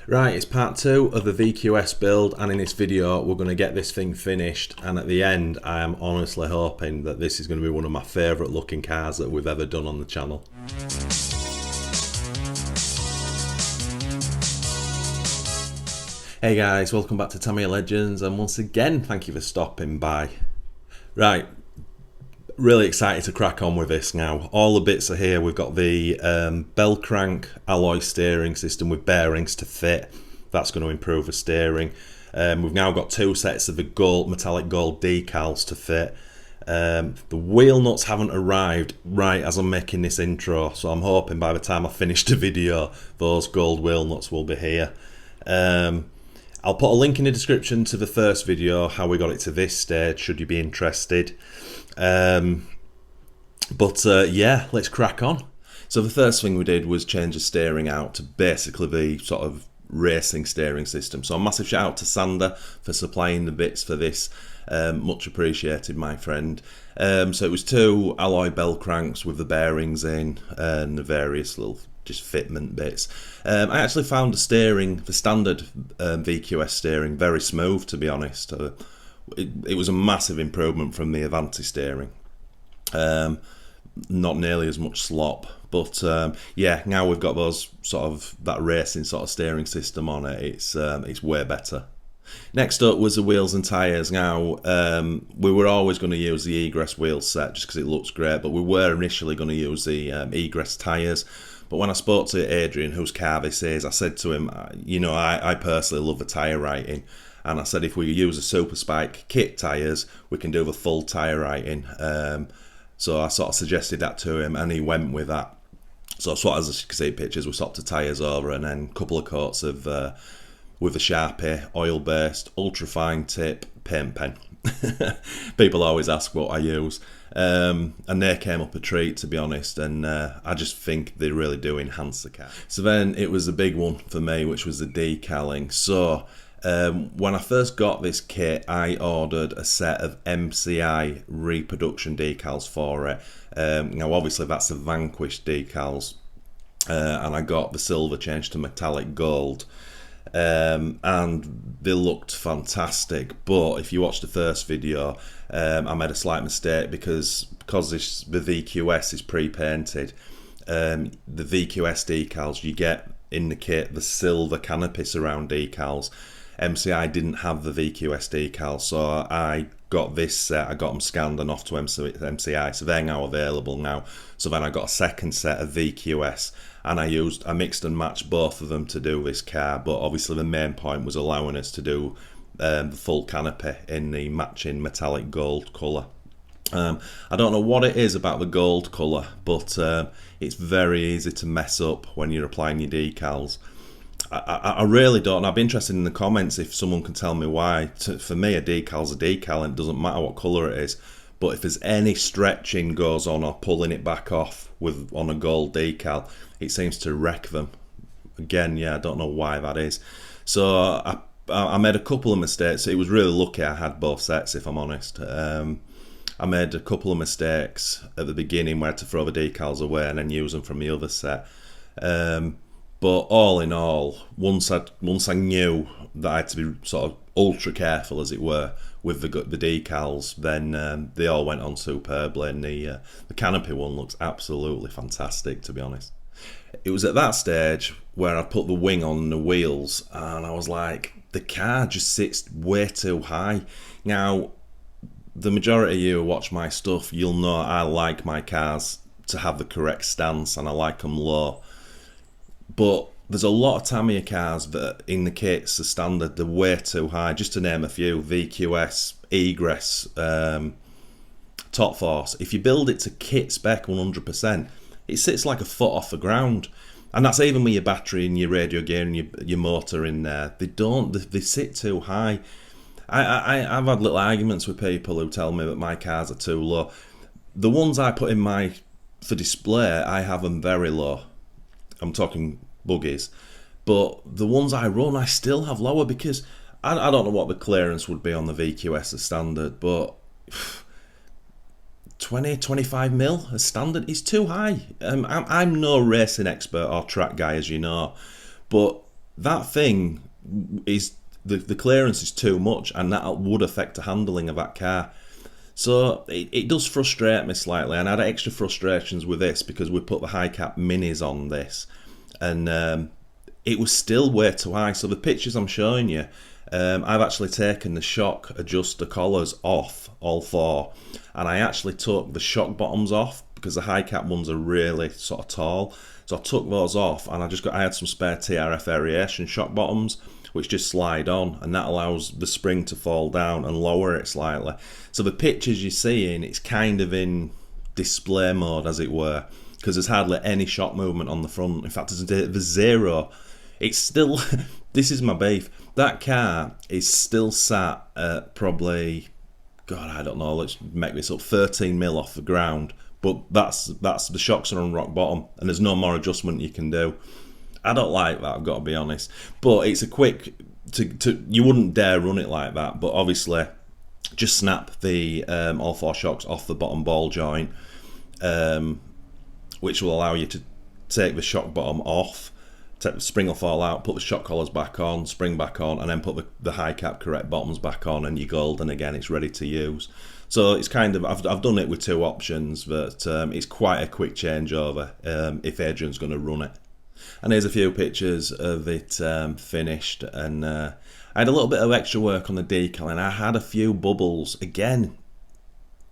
Right, it's part 2 of the VQS build, and in this video we're going to get this thing finished, and at the end I am honestly hoping that this is going to be one of my favourite looking cars that we've ever done on the channel. Hey guys, welcome back to Tamiya Legends, and once again thank you for stopping by. Right, really excited to crack on with this now. All the bits are here. We've got the bell crank alloy steering system with bearings to fit. That's going to improve the steering. We've now got 2 sets of the metallic gold decals to fit. The wheel nuts haven't arrived right as I'm making this intro, so I'm hoping by the time I finish the video those gold wheel nuts will be here. I'll put a link in the description to the first video, how we got it to this stage, should you be interested. Yeah, let's crack on. So the first thing we did was change the steering out to basically the sort of racing steering system. So a massive shout out to Sander for supplying the bits for this. Much appreciated, my friend. So it was 2 alloy bell cranks with the bearings in and the various little just fitment bits. I actually found the steering, the standard VQS steering, very smooth, to be honest. It was a massive improvement from the Avanti steering. Not nearly as much slop, but yeah, now we've got those sort of that racing sort of steering system on it. It's way better. Next up was the wheels and tyres. Now we were always going to use the egress wheel set just because it looks great, but we were initially going to use the egress tyres. But when I spoke to Adrian, whose car this is, I said to him, you know, I personally love the tyre writing. And I said if we use a Super Spike kit tyres, we can do the full tyre writing. So I sort of suggested that to him, and he went with that. So that's what, as you can see pictures, we swapped the tyres over, and then a couple of coats of with a Sharpie, oil-based, ultra-fine tip paint pen. People always ask what I use. And they came up a treat, to be honest, and I just think they really do enhance the car. So then it was the big one for me, which was the decaling. So when I first got this kit, I ordered a set of MCI reproduction decals for it. Now obviously that's the Vanquish decals, and I got the silver changed to metallic gold, and they looked fantastic. But if you watch the first video, I made a slight mistake because the VQS is pre-painted. The VQS decals you get in the kit, the silver canopy surround decals. MCI didn't have the VQS decals, so I got this set. I got them scanned and off to MCI, so they're now available now. So then I got a second set of VQS, and I mixed and matched both of them to do this car. But obviously the main point was allowing us to do the full canopy in the matching metallic gold colour. I don't know what it is about the gold colour, but it's very easy to mess up when you're applying your decals. I really don't. I'd be interested in the comments if someone can tell me why. For me, a decal's a decal, and it doesn't matter what colour it is. But if there's any stretching goes on or pulling it back off on a gold decal, it seems to wreck them. Again, yeah, I don't know why that is. So I made a couple of mistakes. It was really lucky I had both sets, if I'm honest. I made a couple of mistakes at the beginning where I had to throw the decals away and then use them from the other set. But all in all, once I knew that I had to be sort of ultra careful, as it were, with the decals, then they all went on superbly, and the canopy one looks absolutely fantastic, to be honest. It was at that stage where I put the wing on the wheels, and I was like, the car just sits way too high. Now, the majority of you who watch my stuff, you'll know I like my cars to have the correct stance, and I like them low. But there's a lot of Tamiya cars that in the kits, the standard, they're way too high. Just to name a few, VQS, Egress, Top Force. If you build it to kit spec 100%, it sits like a foot off the ground. And that's even with your battery and your radio gear and your motor in there. They sit too high. I've had little arguments with people who tell me that my cars are too low. The ones I put in for display, I have them very low. I'm talking buggies, but the ones I run I still have lower because I don't know what the clearance would be on the VQS as standard, but 20-25 mil as standard is too high. I'm no racing expert or track guy, as you know, but that thing is, the clearance is too much, and that would affect the handling of that car. So it does frustrate me slightly, and I had extra frustrations with this because we put the high cap minis on this, and it was still way too high. So the pictures I'm showing you, I've actually taken the shock adjuster collars off, all four, and I actually took the shock bottoms off because the high cap ones are really sort of tall. So I took those off, and I had some spare TRF variation shock bottoms, which just slide on, and that allows the spring to fall down and lower it slightly. So the pictures you're seeing, it's kind of in display mode, as it were, because there's hardly any shock movement on the front. In fact, there's zero. It's still, this is my beef, that car is still sat at probably, God, I don't know, let's make this up, 13 mil off the ground, but that's the shocks are on rock bottom, and there's no more adjustment you can do. I don't like that, I've got to be honest, but it's a quick, you wouldn't dare run it like that, but obviously just snap the all four shocks off the bottom ball joint, which will allow you to take the shock bottom off, take the spring will fall out, put the shock collars back on, spring back on, and then put the high cap correct bottoms back on, and you're golden again, it's ready to use. So it's kind of, I've done it with two options, but it's quite a quick changeover if Adrian's going to run it. And here's a few pictures of it finished, and I had a little bit of extra work on the decal, and I had a few bubbles. Again,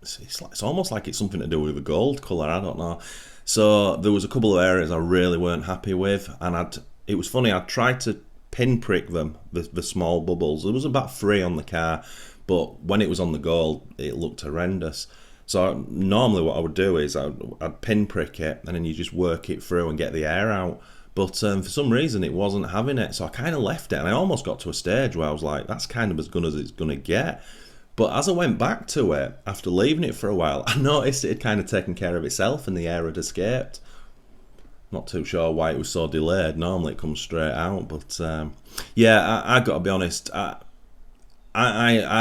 it's almost like it's something to do with the gold colour, I don't know. So there was a couple of areas I really weren't happy with, and it was funny, I tried to pinprick them, the small bubbles. There was about 3 on the car, but when it was on the gold, it looked horrendous. So normally what I would do is I'd pinprick it, and then you just work it through and get the air out. But for some reason it wasn't having it, so I kind of left it, and I almost got to a stage where I was like, that's kind of as good as it's going to get. But as I went back to it, after leaving it for a while, I noticed it had kind of taken care of itself and the air had escaped. Not too sure why it was so delayed. Normally it comes straight out, but yeah, I got to be honest, I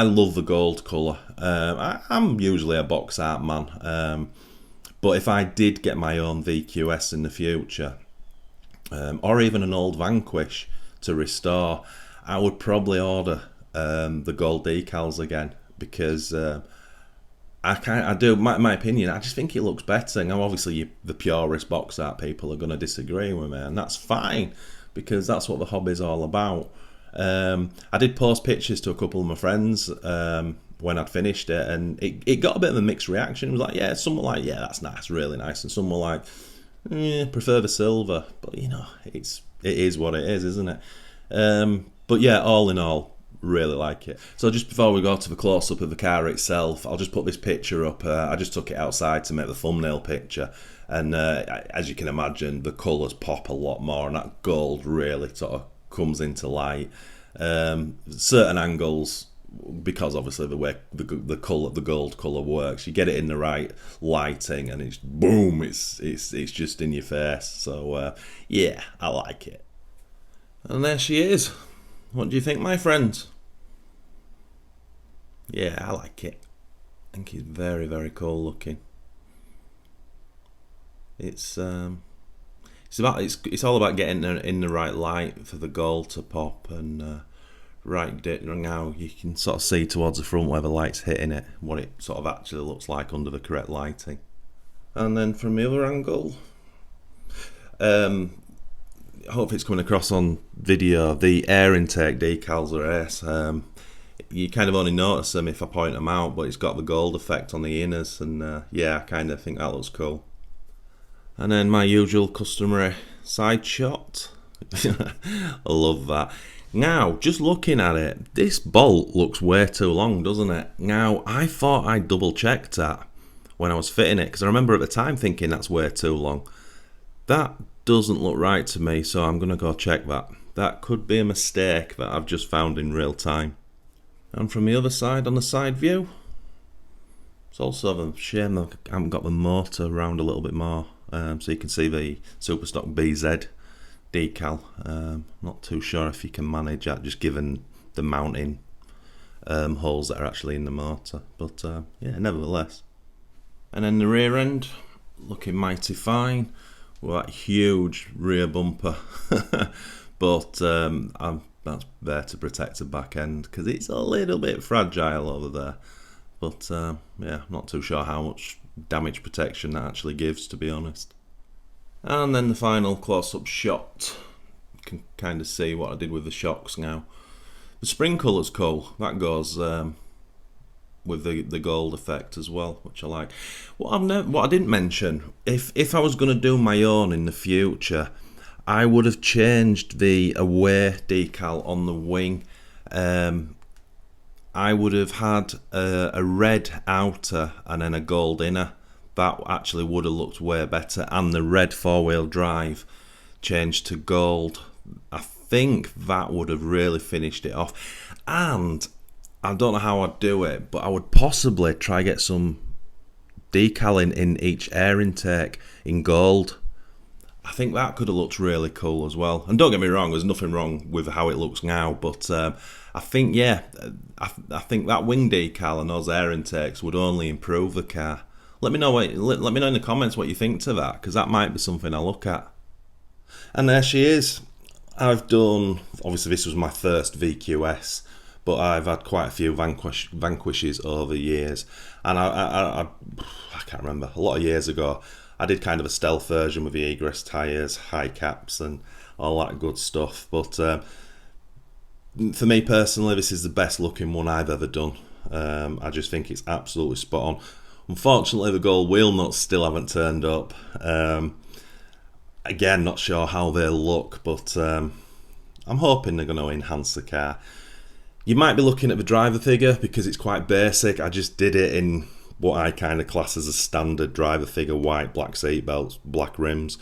love the gold colour. I'm usually a box art man, but if I did get my own VQS in the future, or even an old Vanquish to restore, I would probably order the gold decals again, because I do, my opinion, I just think it looks better. Now obviously the purist box art people are going to disagree with me, and that's fine, because that's what the hobby's all about. I did post pictures to a couple of my friends when I'd finished it, and it got a bit of a mixed reaction. It was like, yeah, some were like, yeah, that's nice, really nice, and some were like, prefer the silver. But you know, it is what it is, isn't it? But yeah, all in all, really like it. So just before we go to the close-up of the car itself, I'll just put this picture up. I just took it outside to make the thumbnail picture, and as you can imagine, the colours pop a lot more, and that gold really sort of comes into light. Certain angles, because obviously the way the gold colour works, you get it in the right lighting, and it's boom, it's just in your face. So yeah, I like it. And there she is. What do you think, my friends? Yeah, I like it. I think it's very, very cool looking. It's all about getting in the right light for the gold to pop, and right now you can sort of see towards the front where the light's hitting it, what it sort of actually looks like under the correct lighting. And then from the other angle, hopefully it's coming across on video, the air intake decals are ace. You kind of only notice them if I point them out, but it's got the gold effect on the inners, and yeah, I kind of think that looks cool. And then my usual customary side shot. I love that. Now, just looking at it, this bolt looks way too long, doesn't it? Now, I thought I double checked that when I was fitting it, because I remember at the time thinking that's way too long. That doesn't look right to me, so I'm going to go check that. That could be a mistake that I've just found in real time. And from the other side, on the side view, it's also a shame that I haven't got the motor around a little bit more, so you can see the Superstock BZ decal. Not too sure if you can manage that, just given the mounting holes that are actually in the motor, but yeah, nevertheless. And then the rear end, looking mighty fine with that huge rear bumper. but that's there to protect the back end because it's a little bit fragile over there. But yeah, I'm not too sure how much damage protection that actually gives, to be honest. And then the final close-up shot. You can kind of see what I did with the shocks now. The spring colour's cool. That goes with the gold effect as well, which I like. What I didn't mention, if I was going to do my own in the future, I would have changed the away decal on the wing. I would have had a red outer and then a gold inner. That actually would have looked way better. And the red four-wheel drive changed to gold. I think that would have really finished it off. And I don't know how I'd do it, but I would possibly try get some decaling in each air intake in gold. I think that could have looked really cool as well. And don't get me wrong, there's nothing wrong with how it looks now, but I think, yeah, I think that wing decal and those air intakes would only improve the car. Let me know let me know in the comments what you think to that, because that might be something I'll look at. And there she is. I've done, obviously this was my first VQS, but I've had quite a few Vanquishes over the years. And I can't remember, a lot of years ago, I did kind of a stealth version with the egress tyres, high caps and all that good stuff. But for me personally, this is the best looking one I've ever done. I just think it's absolutely spot on. Unfortunately, the gold wheel nuts still haven't turned up. Again, not sure how they'll look, but I'm hoping they're going to enhance the car. You might be looking at the driver figure because it's quite basic. I just did it in what I kind of class as a standard driver figure: white, black seat belts, black rims.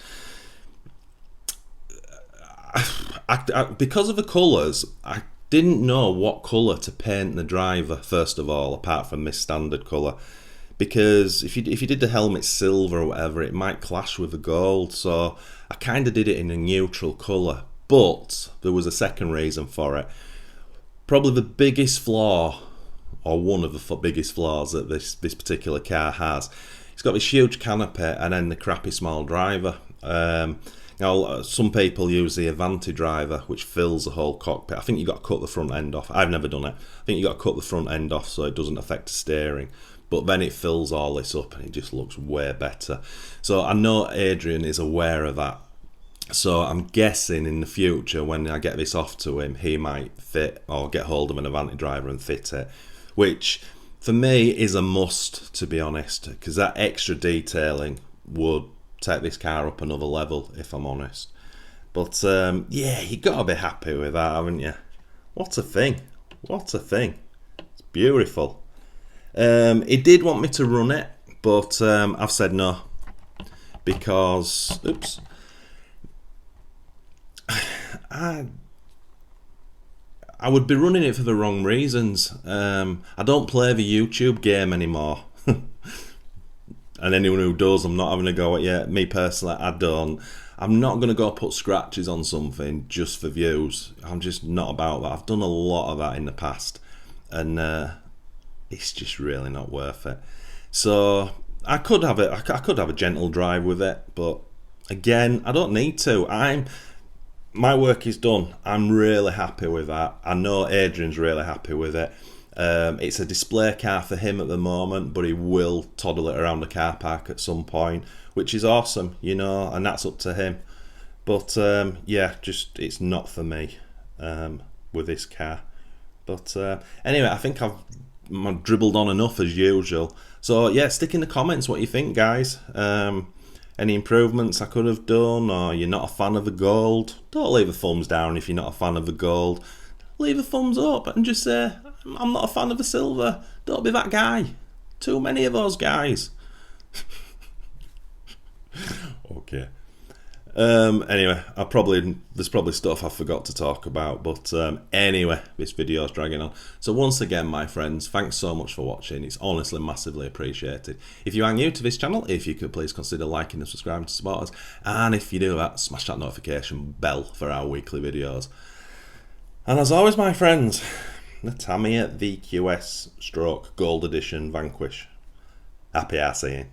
Because of the colours, I didn't know what colour to paint the driver, first of all, apart from this standard colour. Because if you did the helmet silver or whatever, it might clash with the gold. So I kind of did it in a neutral colour. But there was a second reason for it. Probably the biggest flaw, or one of the biggest flaws that this particular car has, it's got this huge canopy and then the crappy small driver. Now, some people use the Avanti driver, which fills the whole cockpit. I think you've got to cut the front end off. I've never done it. I think you've got to cut the front end off so it doesn't affect the steering. But then it fills all this up and it just looks way better. So I know Adrian is aware of that. So I'm guessing in the future when I get this off to him, he might fit or get hold of an Avanti driver and fit it. Which for me is a must, to be honest, because that extra detailing would take this car up another level, if I'm honest. But yeah, you got to be happy with that, haven't you? What a thing. What a thing. It's beautiful. He did want me to run it, but I've said no because, oops, I would be running it for the wrong reasons. I don't play the YouTube game anymore. And anyone who does, I'm not having a go at you. Me personally, I don't. I'm not going to go put scratches on something just for views. I'm just not about that. I've done a lot of that in the past, and it's just really not worth it. So I could have it. I could have a gentle drive with it, but again, I don't need to. My work is done. I'm really happy with that. I know Adrian's really happy with it. It's a display car for him at the moment, but he will toddle it around the car park at some point, which is awesome, you know, and that's up to him. But yeah, just it's not for me with this car. But anyway, I think I've dribbled on enough as usual. So yeah, stick in the comments what you think, guys. Any improvements I could have done, or you're not a fan of the gold. Don't leave a thumbs down if you're not a fan of the gold. Leave a thumbs up and just say, I'm not a fan of the silver. Don't be that guy. Too many of those guys. Okay. Anyway, there's probably stuff I forgot to talk about, but anyway, this video is dragging on. So once again, my friends, thanks so much for watching. It's honestly massively appreciated. If you are new to this channel, if you could please consider liking and subscribing to support us, and if you do that, smash that notification bell for our weekly videos. And as always, my friends, the Tamiya VQS / Gold Edition Vanquish. Happy arseeing.